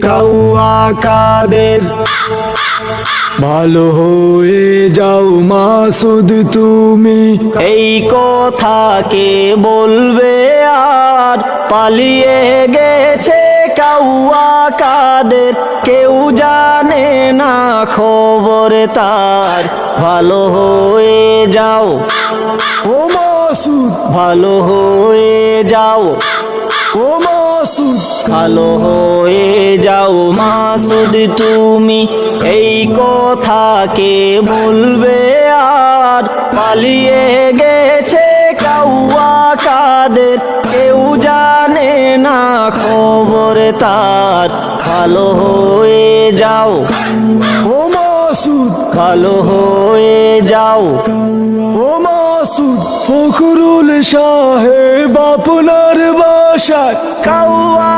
কাউয়া কাদের। ভালো হয়ে যাও মাসুদ তুমি, এই কথা কে বলবে আর? পালিয়ে গেছে কাউয়া কাদের, কেউ জানে না খবর তার। ভালো হয়ে যাও ও মাসুদ, ভালো হয়ে যাও ও মাসুদ, ভালো হয়ে যাও মাসুদ তুমি, এই কথা কে বলবে আর? পালিয়ে গেছে কাউয়া কাদের, কেউ জানে না খবর তার। ভালো হয়ে যাও ও মাসুদ, ভালো হয়ে যাও ও মাসুদ। ফখরুল সাহেব আপনার বাসায় কাউয়া